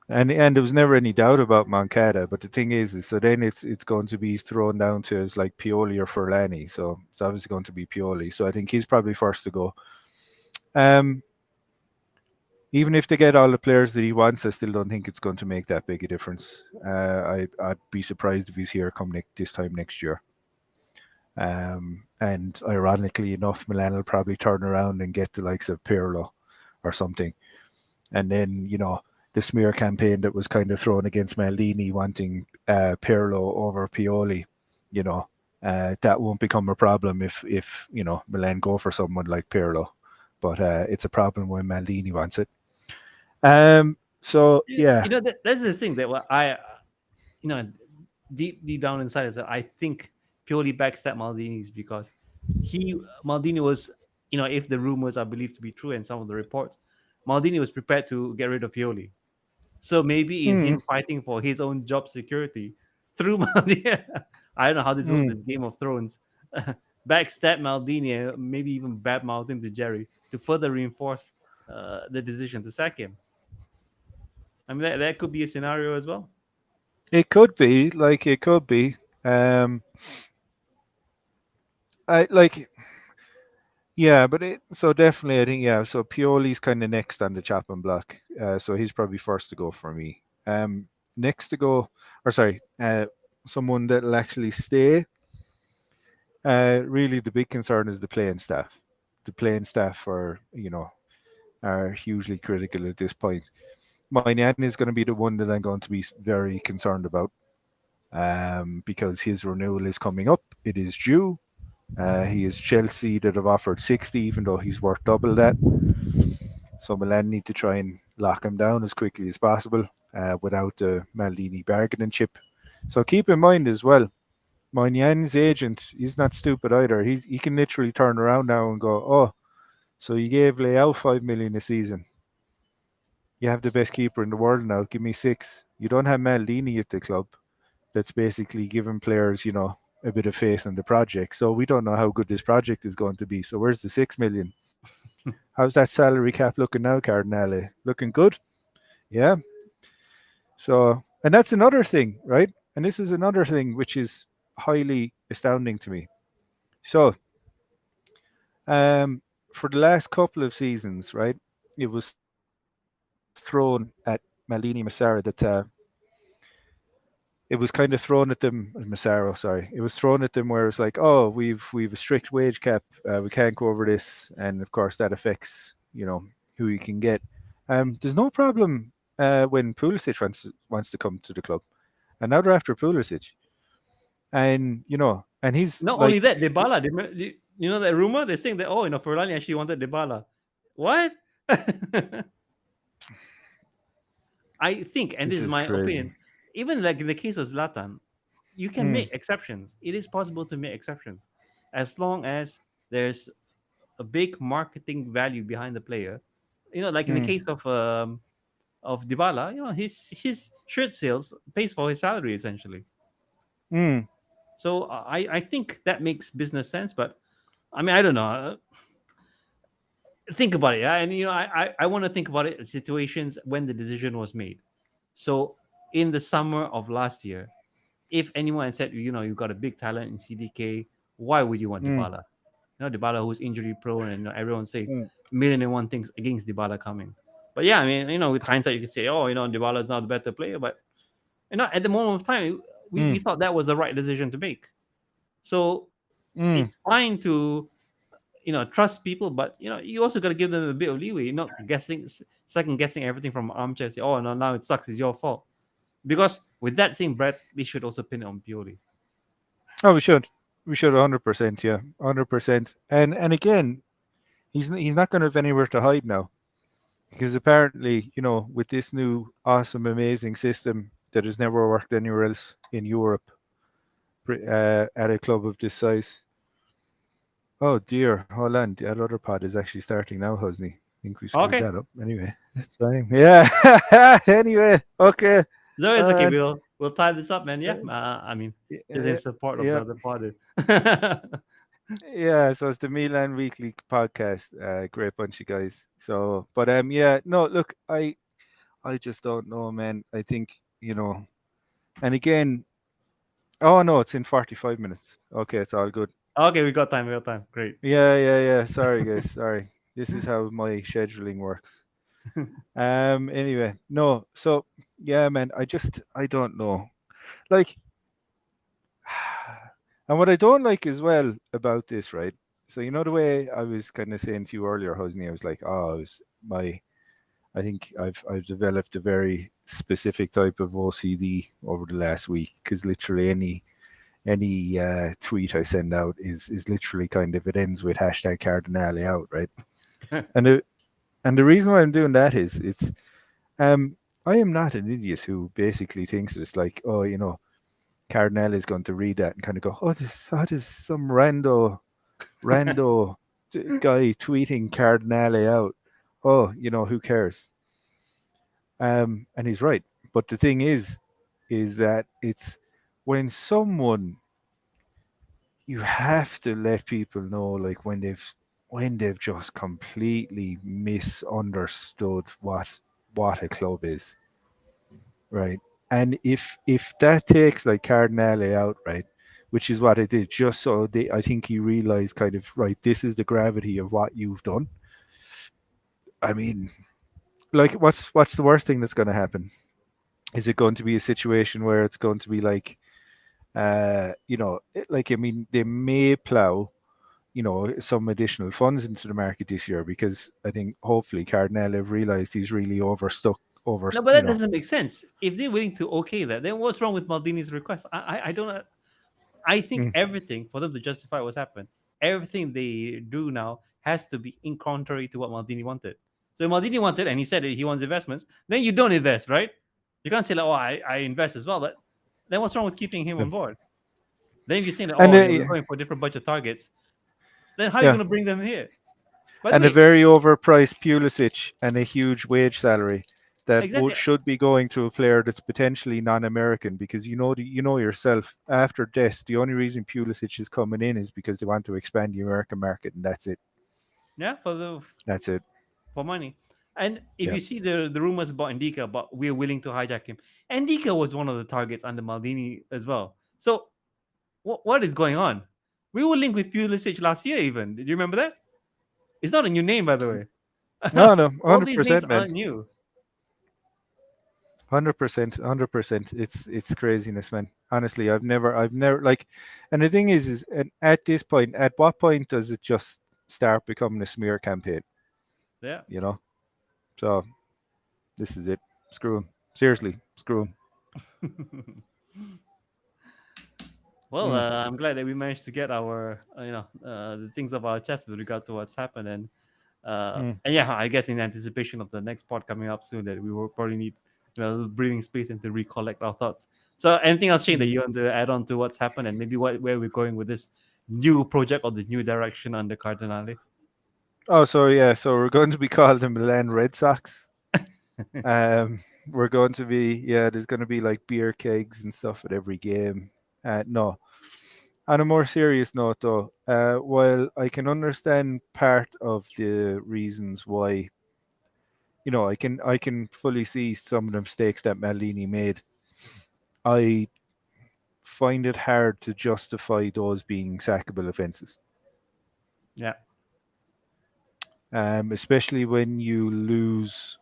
and there was never any doubt about Moncada, but the thing is so then it's going to be thrown down to as like Pioli or Furlani, so it's obviously going to be Pioli. So I think he's probably first to go. Um, Even if they get all the players that he wants, I still don't think it's going to make that big a difference. I'd be surprised if he's here come this time next year. And ironically enough, Milan will probably turn around and get the likes of Pirlo or something. And then, the smear campaign that was kind of thrown against Maldini wanting Pirlo over Pioli, you know, that won't become a problem if Milan go for someone like Pirlo. But it's a problem when Maldini wants it. So yeah. That's the thing that you know, deep down inside is that I think purely backstab Maldini's because Maldini was, if the rumors are believed to be true and some of the reports, Maldini was prepared to get rid of Pioli. So maybe in Mm, him fighting for his own job security through Maldini, I don't know how this works. mm. This Game of Thrones, backstab Maldini, maybe even badmouth him to Jerry to further reinforce the decision to sack him. I mean, that could be a scenario as well. It could be like it could be. Um, I like Yeah, but so definitely I think yeah. So Pioli's kind of next on the chopping block. So he's probably first to go for me. Next to go, or sorry, someone that'll actually stay. Really, the big concern is the playing staff. The playing staff are hugely critical at this point. Moynihan is going to be the one that I'm going to be very concerned about, because his renewal is coming up. It is due. He is Chelsea that have offered 60, even though he's worth double that. So Milan need to try and lock him down as quickly as possible without the Maldini bargaining chip. So keep in mind as well, Moynihan's agent, he's not stupid either. He can literally turn around now and go, oh, so you gave Leao 5 million a season. You have the best keeper in the world now. Give me six. You don't have Maldini at the club. That's basically giving players, a bit of faith in the project. So we don't know how good this project is going to be. So where's the 6 million? How's that salary cap looking now, Cardinale? Looking good? Yeah. So, and that's another thing, right? And this is another thing which is highly astounding to me. So, um, for the last couple of seasons, right, it was thrown at Maldini Massara that it was kind of thrown at them, Massaro, sorry. It was thrown at them where it's like, oh, we've a strict wage cap, we can't go over this, and of course that affects who you can get. There's no problem when Pulisic wants to come to the club, and now they're after Pulisic, and and he's Not only like, that, Dybala. You know that rumor? They're saying that Ferrari actually wanted Dybala. What? I think, and this this is is my crazy. opinion, even like in the case of Zlatan, you can Mm, make exceptions. It is possible to make exceptions as long as there's a big marketing value behind the player. Like in the mm, case of Dybala, his shirt sales pays for his salary essentially. mm, So I think that makes business sense. But I mean, I don't know. Think about it, yeah? And I want to think about it in situations when the decision was made. So in the summer of last year, if anyone said, you got a big talent in CDK, why would you want mm, Dybala? Dybala who's injury prone, and everyone say mm, million and one things against Dybala coming. But yeah, I mean, with hindsight, you could say, oh, Dybala is not the better player, but at the moment of time, we mm, thought that was the right decision to make. So mm, it's fine to trust people, but you also got to give them a bit of leeway. You're not second guessing everything from armchair. Say, oh no, now it sucks. It's your fault. Because with that same breath, they should also pin it on Pioli. Oh, we should 100%, yeah, 100%. And again, he's not going to have anywhere to hide now because apparently, with this new awesome, amazing system that has never worked anywhere else in Europe, at a club of this size. Oh dear, hold on. That other pod is actually starting now, Hosni. I think we screwed Okay, that up. Anyway, that's fine. Yeah. Anyway, okay. no, it's okay. Uh, We'll tie this up, man. Yeah, I mean, just in support of the yeah. other party. Yeah, so it's the Milan Weekly podcast. Great bunch of guys. So, but yeah, no, look, I just don't know, man. I think and again, oh no, it's in 45 minutes. Okay, it's all good. Okay, we got time. We got time. Great. Yeah, yeah, yeah. Sorry, guys. Sorry. This is how my scheduling works. Anyway, no. So, yeah, man. I don't know. Like, and what I don't like as well about this, right? So the way I was kind of saying to you earlier, Hosni, I was like, oh, I think I've developed a very specific type of OCD over the last week because literally any tweet I send out is literally kind of, it ends with hashtag Cardinale out, right? And the reason why I'm doing that is um I am not an idiot who basically thinks it's like, oh, Cardinale is going to read that and kind of go, oh, that is some rando guy tweeting Cardinale out. Oh, who cares? And he's right. But the thing is that it's when someone, you have to let people know, like, when they've just completely misunderstood what a club is, right? And if that takes like Cardinale out, right, which is what I did, just so I think he realized kind of, right, this is the gravity of what you've done. I mean, like, what's the worst thing that's going to happen? Is it going to be a situation where it's going to be like, like, I mean, they may plow, some additional funds into the market this year because I think hopefully Cardinal have realised he's really overstuck over, No, but that doesn't make sense. If they're willing to okay that, then what's wrong with Maldini's request? I don't. I think Mm, everything for them to justify what's happened, everything they do now has to be in contrary to what Maldini wanted. So if Maldini wanted, and he said he wants investments, then you don't invest, right? You can't say like, oh, I invest as well. But then what's wrong with keeping him on board? Then if you're saying that, and oh, we're going for different budget targets, then how are you yeah, going to bring them here? By the and a way, very overpriced Pulisic and a huge wage salary that exactly. should be going to a player that's potentially non-American because you know yourself, after this the only reason Pulisic is coming in is because they want to expand the American market, and that's it. Yeah, That's it. for money. And if Yeah. you see the rumors about Ndika, about we're willing to hijack him, Ndika was one of the targets under Maldini as well. So what is going on? We were linked with Pulisic last year, even. Did you remember that? It's not a new name, by the way. No, no, All these names 100%, man. aren't new. 100%, 100%. It's craziness, man. Honestly, I've never like, and the thing is, and at this point, at what point does it just start becoming a smear campaign? Yeah. You know. So this is it. Screw him. Seriously, screw him. Well, Mm, I'm glad that we managed to get our, the things of our chest with regard to what's happened, mm, and yeah, I guess in anticipation of the next pod coming up soon, that we will probably need, a little breathing space and to recollect our thoughts. So, anything else, Shane, that mm. you want to add on to what's happened and maybe where we're going with this new project or the new direction under Cardinale? Oh, so yeah, so we're going to be called the Milan Red Sox. Um, we're going to be, yeah. There's going to be like beer kegs and stuff at every game. No, on a more serious note, though, while I can understand part of the reasons why, I can fully see some of the mistakes that Maldini made. I find it hard to justify those being sackable offences, Yeah, especially when you lose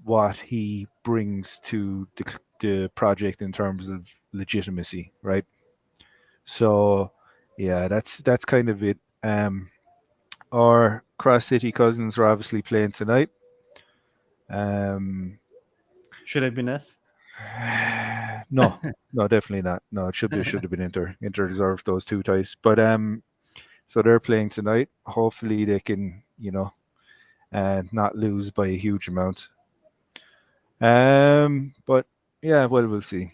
what he brings to the project in terms of legitimacy, right? So, yeah, that's kind of it. Our Cross City Cousins are obviously playing tonight. Um, Should have been us. no, no, definitely not. No, it should have been Inter. Inter deserved those two ties, but so they're playing tonight. Hopefully, they can not lose by a huge amount. But yeah, well, we'll see.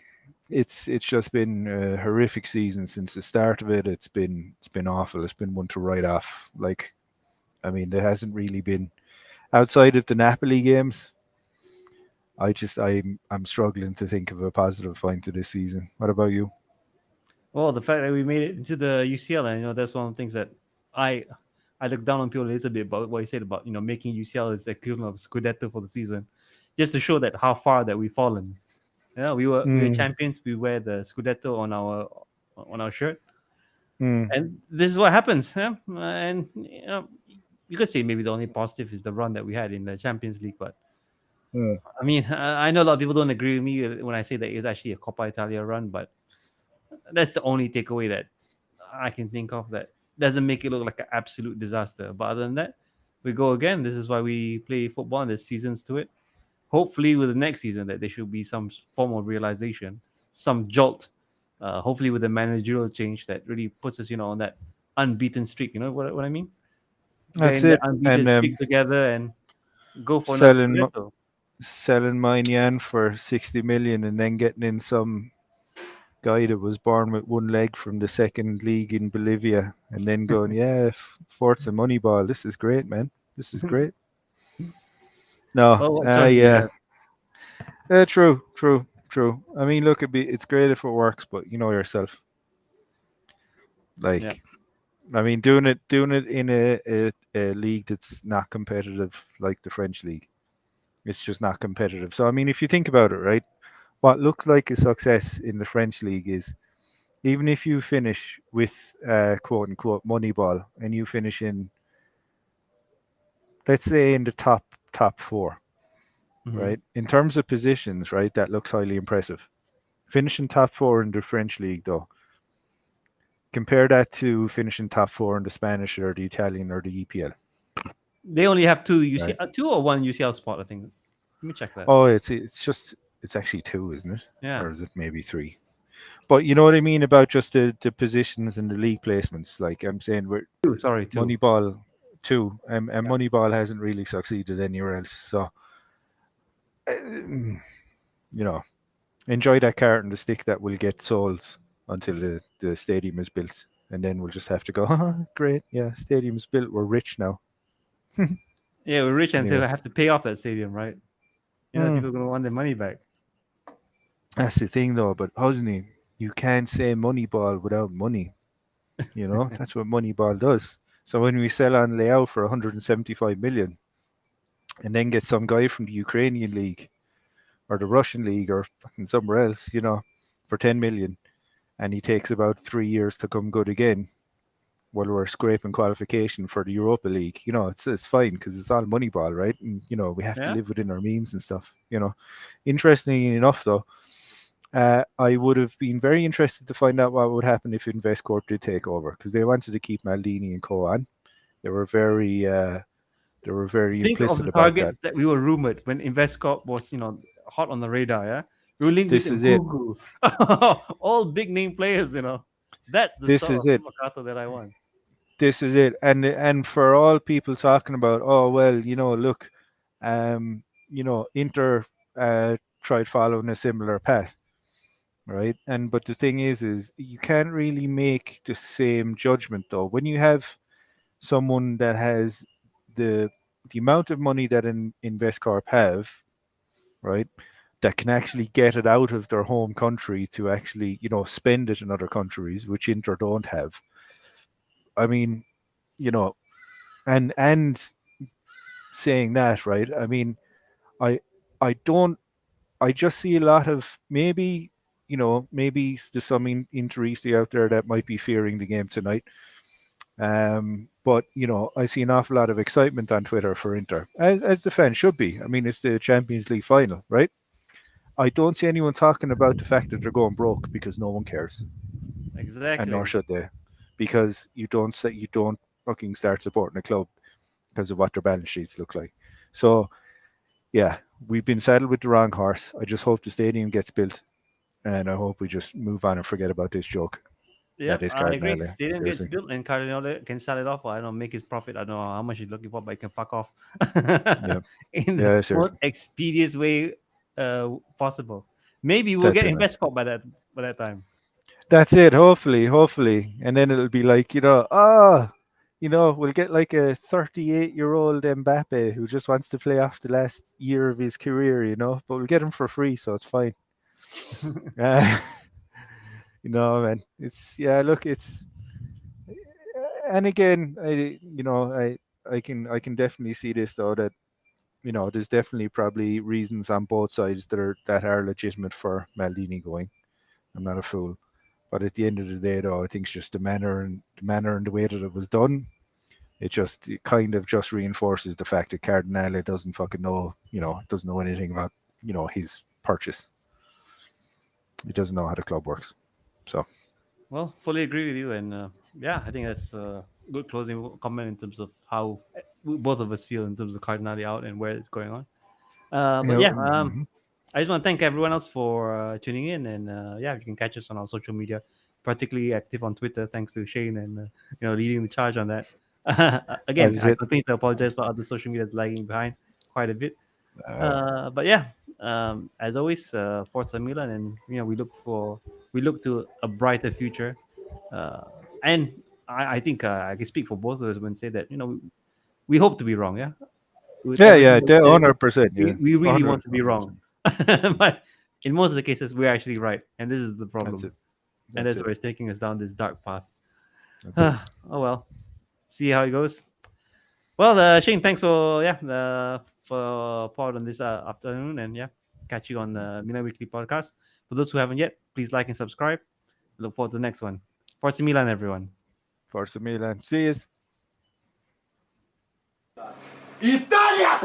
It's just been a horrific season since the start of it. It's been awful. It's been one to write off. Like, I mean, there hasn't really been outside of the Napoli games. I'm struggling to think of a positive point to this season. What about you? Well, the fact that we made it into the UCL, and that's one of the things that I I look down on people a little bit about what you said about making UCL is the equivalent of Scudetto for the season, just to show that how far that we've fallen. Yeah, we were Mm, champions. We wear the Scudetto on our shirt, mm, and this is what happens. Yeah? And you could say maybe the only positive is the run that we had in the Champions League, but mm. I mean, I know a lot of people don't agree with me when I say that it's actually a Coppa Italia run, but that's the only takeaway that I can think of that doesn't make it look like an absolute disaster. But other than that, we go again. This is why we play football, and there's seasons to it. Hopefully, with the next season, that there should be some form of realization, some jolt. Hopefully, with a managerial change that really puts us, on that unbeaten streak. You know what I mean? That's Getting that it. unbeaten And streak together and go for another selling Scudetto. selling Yan for 60 million, and then getting in some guy that was born with one leg from the second league in Bolivia, and then going, yeah, Forza Moneyball. This is great, man. This is great. No, Well, what choice do you yeah, have? true, true, true. I mean, look, it's great if it works, but you know yourself. Yeah. Like, I mean, doing it in a league that's not competitive like the French league, it's just not competitive. So, I mean, if you think about it, right, what looks like a success in the French league is even if you finish with quote unquote Moneyball and you finish in, let's say, in the top four, Hmm. right? In terms of positions, right, that looks highly impressive. Finishing top four in the French league, though, compare that to finishing top four in the Spanish or the Italian or the EPL, They only have right? two or one UCL spot, I think. Let me check that. Oh, it's actually two, isn't it? Yeah. Or is it maybe three? But you know what I mean about just the positions and the league placements. Like I'm saying, we're Two, sorry, two. Moneyball too, and Yeah. Moneyball hasn't really succeeded anywhere else. So you know, enjoy that carrot and the stick that will get sold until the stadium is built, and then we'll just have to go. Oh, great, yeah, stadium's built. We're rich now. Yeah, we're rich until Anyway, I have to pay off that stadium, right? mm, People are gonna want their money back. that's the thing though. But Hosni, you can't say Moneyball without money. You know that's what Moneyball does. So when we sell on layout for 175 million, and then get some guy from the Ukrainian league or the Russian league or fucking somewhere else, for 10 million, and he takes about 3 years to come good again. While we're scraping qualification for the Europa League, it's fine because it's all Moneyball, right? And we have to Yeah. live within our means and stuff. Interestingly enough, though, I would have been very interested to find out what would happen if Investcorp did take over because they wanted to keep Maldini and co on. They were very they were very Think of implicit the about that. targets that we were rumored when Investcorp was, hot on the radar. Yeah, we were linked with This is it. Ngugu, all big name players. That's the This sort is of it. Makato that I want. This is it. And for all people talking about, oh well, look, Inter tried following a similar path, right? And but the thing is you can't really make the same judgment though when you have someone that has the the amount of money that an Investcorp have, right? That can actually get it out of their home country to actually, spend it in other countries, which Inter don't have. I mean, you know, and saying that, right? I mean, I I don't I just see a lot of maybe there's some Interisti out there that might be fearing the game tonight. But I see an awful lot of excitement on Twitter for Inter, as the fans should be. I mean, it's the Champions League final, right? I don't see anyone talking about the fact that they're going broke because no one cares, and nor Exactly. should they, because you don't say you don't. fucking start supporting a club because of what their balance sheets look like. So yeah, we've been saddled with the wrong horse. I just hope the stadium gets built, and I hope we just move on and forget about this joke that Yep, is I agree. Cardinale. Stadium gets Seriously. built and Cardinal can sell it off. I don't know, make his profit. I don't know how much he's looking for, but he can fuck off Yeah. in the Yeah, most seriously. expeditious way possible. Maybe we'll That's get it, man. InvestCorp by that time. That's it. Hopefully, hopefully, and then it'll be like we'll get like a 38-year-old Mbappe who just wants to play off the last year of his career, but we'll get him for free, so it's fine. Uh, man, it's yeah. Look, it's and again, I can definitely see this though that there's definitely probably reasons on both sides that are legitimate for Maldini going. I'm not a fool. But at the end of the day, though, I think it's just the manner and the way that it was done. It kind of just reinforces the fact that Cardinale doesn't fucking know, doesn't know anything about, his purchase. He doesn't know how the club works. So Well, fully agree with you, and yeah, I think that's a good closing comment in terms of how both of us feel in terms of Cardinali out and where it's going on. But yeah, mhm. I just want to thank everyone else for tuning in, and yeah, you can catch us on our social media, particularly active on Twitter, thanks to Shane and leading the charge on that. Again, That's I it. continue to apologize for other social medias lagging behind quite a bit. Uh, But yeah, as always, Forza Milan, and we look to a brighter future. Uh, and I think I can speak for both of us when say that we hope to be wrong. Yeah, with yeah, everything yeah, that we say, 100%. Yeah, we really want 100, to be wrong, 100%. but in most of the cases, we're actually right, and this is the That's problem, it. and That's that's it. where it's taking us down this dark path. That's it. Oh well, see how it goes. Well, Shane, thanks for part on this afternoon, and yeah, catch you on the Milan Weekly podcast. For those who haven't yet, please like and subscribe. Look forward to the next one. Forza Milan, everyone. Forza Milan. See you. Italia!